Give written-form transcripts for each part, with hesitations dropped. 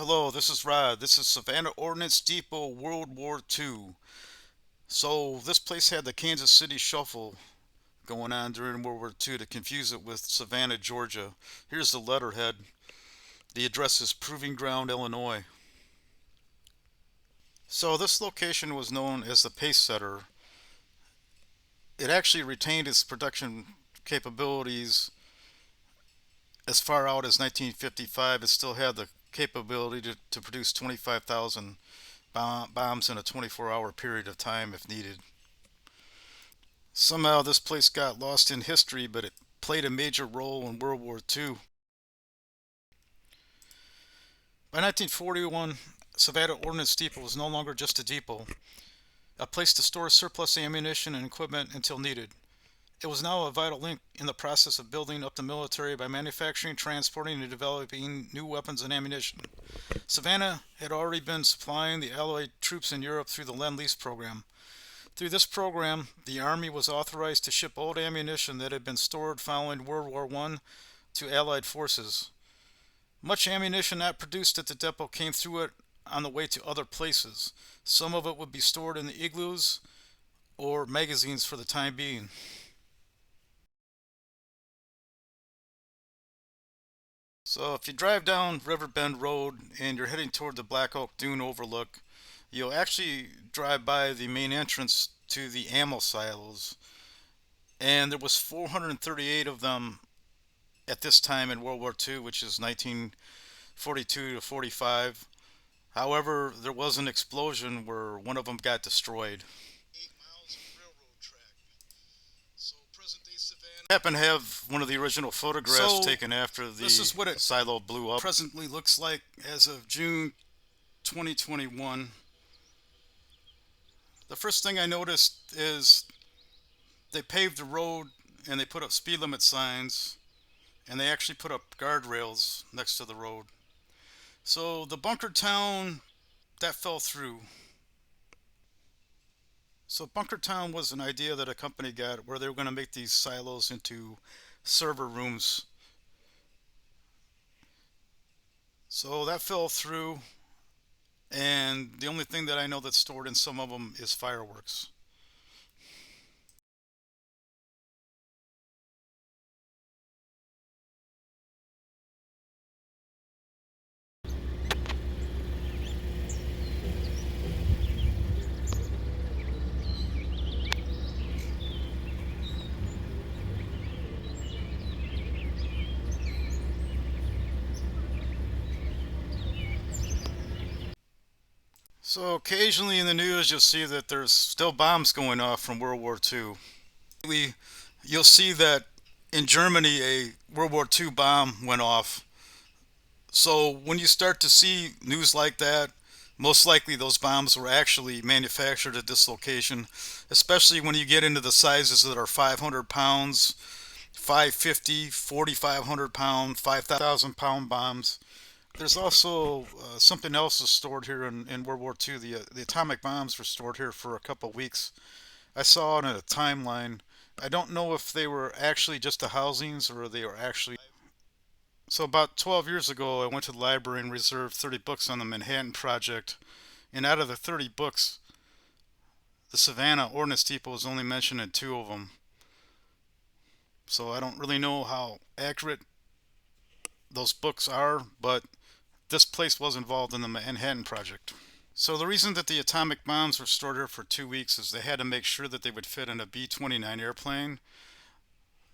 Hello, this is Rod. This is Savanna Ordnance Depot, World War II. So this place had the Kansas City Shuffle going on during World War II to confuse it with Savannah, Georgia. Here's the letterhead. The address is Proving Ground, Illinois. So this location was known as the Pace Setter. It actually retained its production capabilities as far out as 1955. It still had the capability to produce 25,000 bombs in a 24-hour period of time if needed. Somehow this place got lost in history, but it played a major role in World War II. By 1941, Savanna Ordnance Depot was no longer just a depot, a place to store surplus ammunition and equipment until needed. It was now a vital link in the process of building up the military by manufacturing, transporting, and developing new weapons and ammunition. Savannah had already been supplying the Allied troops in Europe through the Lend-Lease program. Through this program, the Army was authorized to ship old ammunition that had been stored following World War I to Allied forces. Much ammunition not produced at the depot came through it on the way to other places. Some of it would be stored in the igloos or magazines for the time being. So if you drive down Riverbend Road and you're heading toward the Black Oak Dune overlook, you'll actually drive by the main entrance to the ammo silos. And there was 438 of them at this time in World War II, which is 1942 to 45. However, there was an explosion where one of them got destroyed. 8 miles of railroad track. So present-day Savannah. I happen to have one of the original photographs taken after the this is what it silo blew up. Presently looks like as of June 2021. The first thing I noticed is they paved the road and they put up speed limit signs and they actually put up guardrails next to the road. So the bunker town, that fell through. So bunker town was an idea that a company got where they were going to make these silos into server rooms. So that fell through, and the only thing that I know that's stored in some of them is fireworks. So occasionally in the news you'll see that there's still bombs going off from World War II. You'll see that in Germany a World War II bomb went off. So when you start to see news like that, most likely those bombs were actually manufactured at this location, especially when you get into the sizes that are 500 pounds, 550, 4,500 pound, 5,000 pound bombs. There's also something else is stored here in World War II. The atomic bombs were stored here for a couple of weeks. I saw it in a timeline. I don't know if they were actually just the housings or they were actually. So about 12 years ago, I went to the library and reserved 30 books on the Manhattan Project. And out of the 30 books, the Savanna Ordnance Depot was only mentioned in two of them. So I don't really know how accurate those books are, but this place was involved in the Manhattan Project. So the reason that the atomic bombs were stored here for 2 weeks is they had to make sure that they would fit in a B-29 airplane.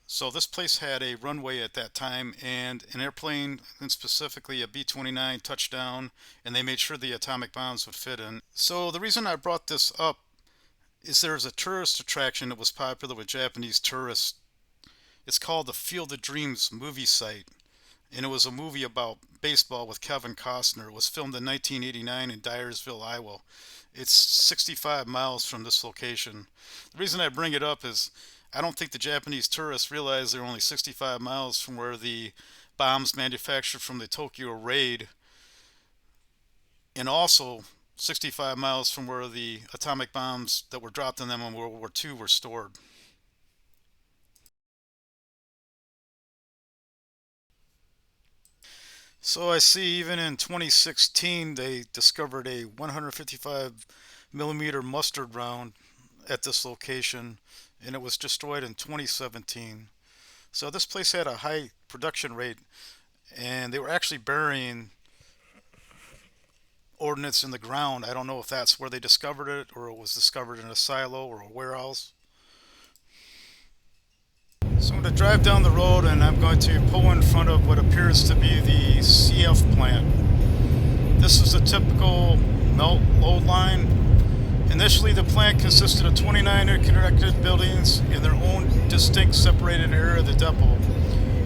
So this place had a runway at that time and an airplane, and specifically a B-29 touchdown, and they made sure the atomic bombs would fit in. So the reason I brought this up is there's a tourist attraction that was popular with Japanese tourists. It's called the Field of Dreams movie site, and it was a movie about baseball with Kevin Costner. It was filmed in 1989 in Dyersville, Iowa. It's 65 miles from this location. The reason I bring it up is I don't think the Japanese tourists realize they're only 65 miles from where the bombs manufactured from the Tokyo raid, and also 65 miles from where the atomic bombs that were dropped on them in World War II were stored. So I see even in 2016 they discovered a 155 millimeter mustard round at this location, and it was destroyed in 2017. So this place had a high production rate, and they were actually burying ordnance in the ground. I don't know if that's where they discovered it or it was discovered in a silo or a warehouse. So I'm going to drive down the road and I'm going to pull in front of what appears to be the CF plant. This is a typical melt load line. Initially, the plant consisted of 29 interconnected buildings in their own distinct separated area of the depot.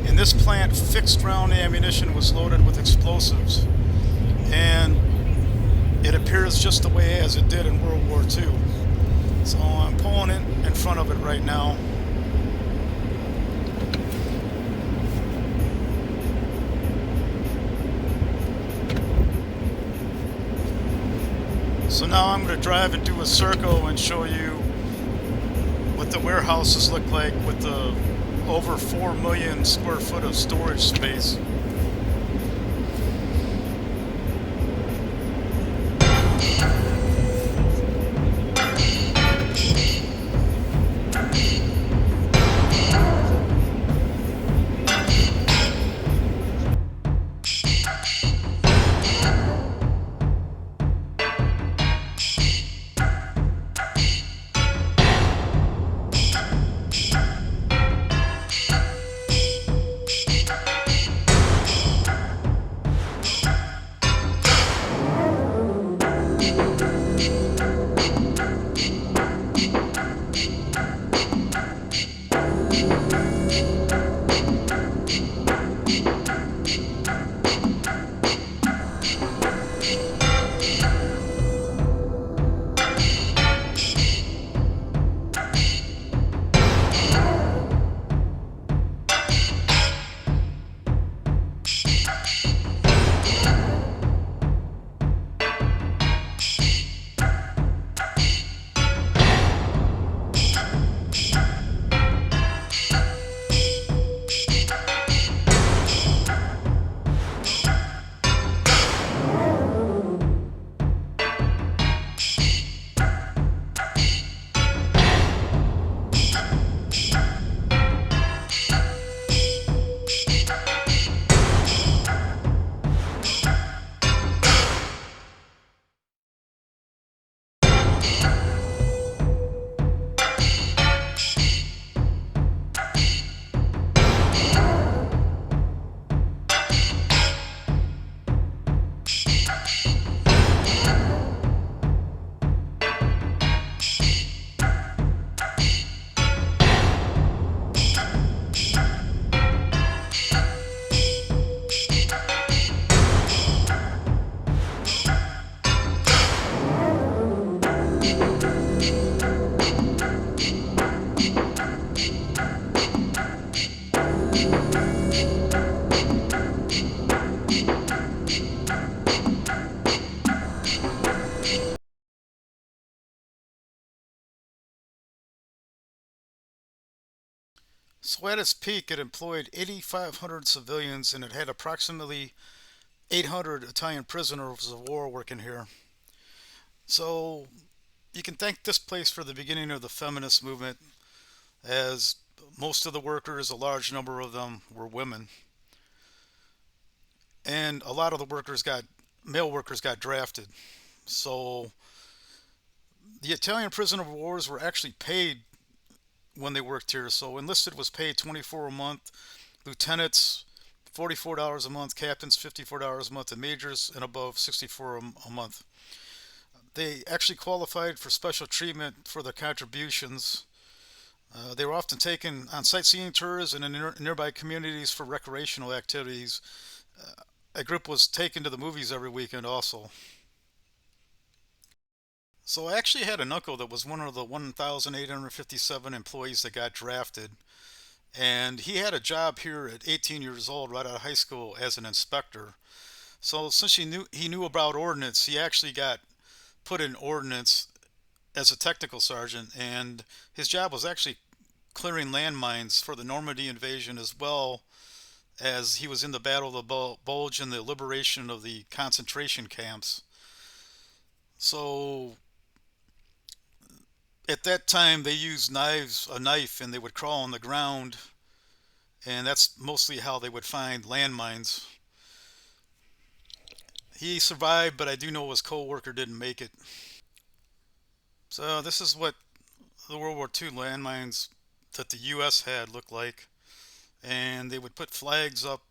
In this plant, fixed round ammunition was loaded with explosives, and it appears just the way as it did in World War II. So I'm pulling in front of it right now. So now I'm going to drive and do a circle and show you what the warehouses look like with the over 4 million square foot of storage space. So at its peak, it employed 8,500 civilians and it had approximately 800 Italian prisoners of war working here. So you can thank this place for the beginning of the feminist movement, as most of the workers, a large number of them, were women. And a lot of the male workers got drafted. So the Italian prisoner of wars were actually paid when they worked here. So enlisted was paid 24 a month, lieutenants $44 a month, captains $54 a month, and majors and above 64 a month. They actually qualified for special treatment for their contributions. They were often taken on sightseeing tours and in nearby communities for recreational activities. A group was taken to the movies every weekend also. So I actually had an uncle that was one of the 1,857 employees that got drafted. And he had a job here at 18 years old, right out of high school, as an inspector. So since he knew about ordnance, he actually got put in ordnance as a technical sergeant, and his job was actually clearing landmines for the Normandy invasion as well as he was in the Battle of the Bulge and the liberation of the concentration camps. So at that time, they used a knife, and they would crawl on the ground, and that's mostly how they would find landmines. He survived, but I do know his co-worker didn't make it. So this is what the World War II landmines that the U.S. had looked like, and they would put flags up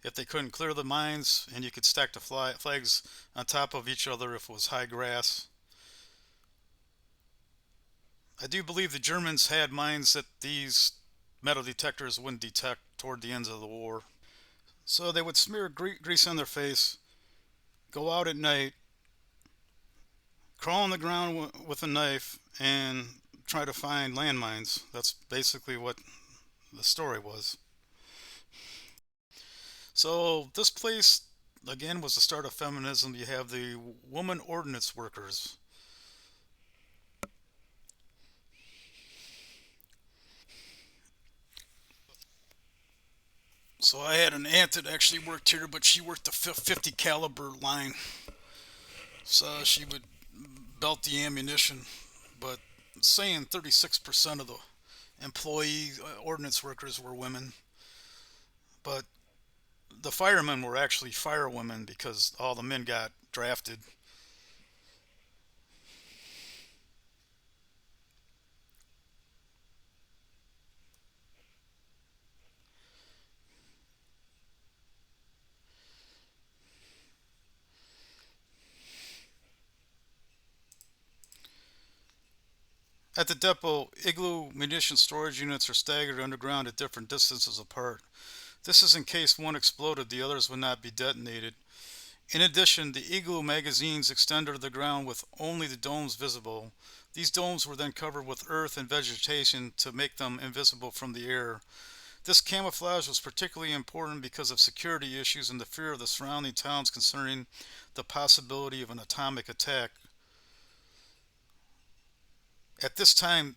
if they couldn't clear the mines, and you could stack the flags on top of each other if it was high grass. I do believe the Germans had mines that these metal detectors wouldn't detect toward the ends of the war. So they would smear grease on their face, go out at night, crawl on the ground with a knife, and try to find landmines. That's basically what the story was. So this place, again, was the start of feminism. You have the woman ordnance workers. So I had an aunt that actually worked here, but she worked the 50 caliber line. So she would belt the ammunition. But saying 36% of the employee ordnance workers were women. But the firemen were actually firewomen because all the men got drafted. At the depot, igloo munition storage units are staggered underground at different distances apart. This is in case one exploded, the others would not be detonated. In addition, the igloo magazines extend under the ground with only the domes visible. These domes were then covered with earth and vegetation to make them invisible from the air. This camouflage was particularly important because of security issues and the fear of the surrounding towns concerning the possibility of an atomic attack. At this time,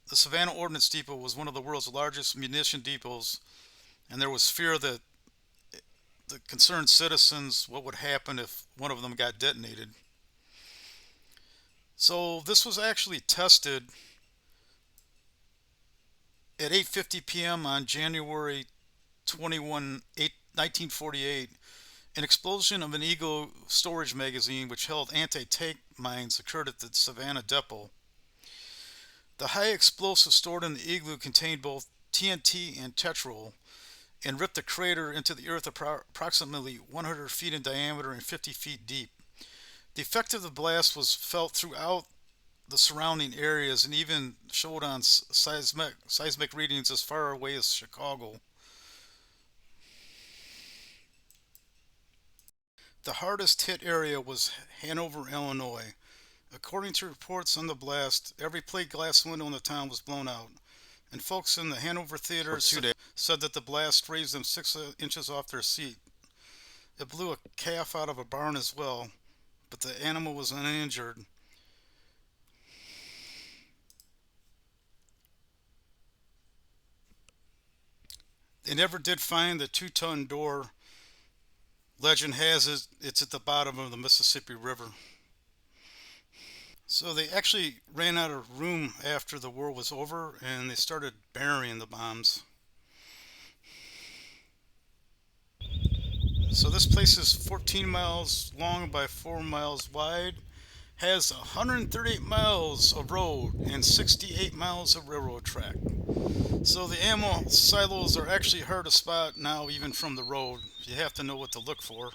the Savanna Ordnance Depot was one of the world's largest munition depots, and there was fear that the concerned citizens, what would happen if one of them got detonated. So this was actually tested at 8:50 p.m. on January 21, 1948. An explosion of an igloo storage magazine which held anti-tank mines occurred at the Savanna depot. The high explosive stored in the igloo contained both TNT and tetrol and ripped the crater into the earth approximately 100 feet in diameter and 50 feet deep. The effect of the blast was felt throughout the surrounding areas and even showed on seismic readings as far away as Chicago. The hardest hit area was Hanover, Illinois. According to reports on the blast, every plate glass window in the town was blown out, and folks in the Hanover theater said that the blast raised them 6 inches off their seat. It blew a calf out of a barn as well, but the animal was uninjured. They never did find the 2-ton door. Legend has it it's at the bottom of the Mississippi River. So they actually ran out of room after the war was over and they started burying the bombs. So this place is 14 miles long by 4 miles wide, has 138 miles of road and 68 miles of railroad track. So the ammo silos are actually hard to spot now even from the road. You have to know what to look for.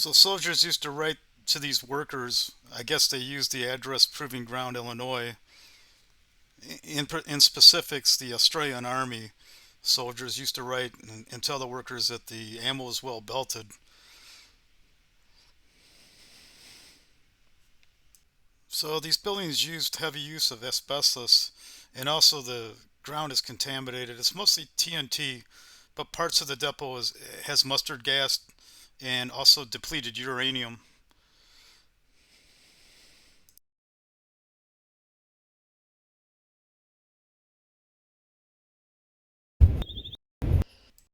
So soldiers used to write to these workers. I guess they used the address Proving Ground, Illinois. In specifics, the Australian Army soldiers used to write and tell the workers that the ammo was well belted. So these buildings used heavy use of asbestos, and also the ground is contaminated. It's mostly TNT, but parts of the depot has mustard gas and also depleted uranium.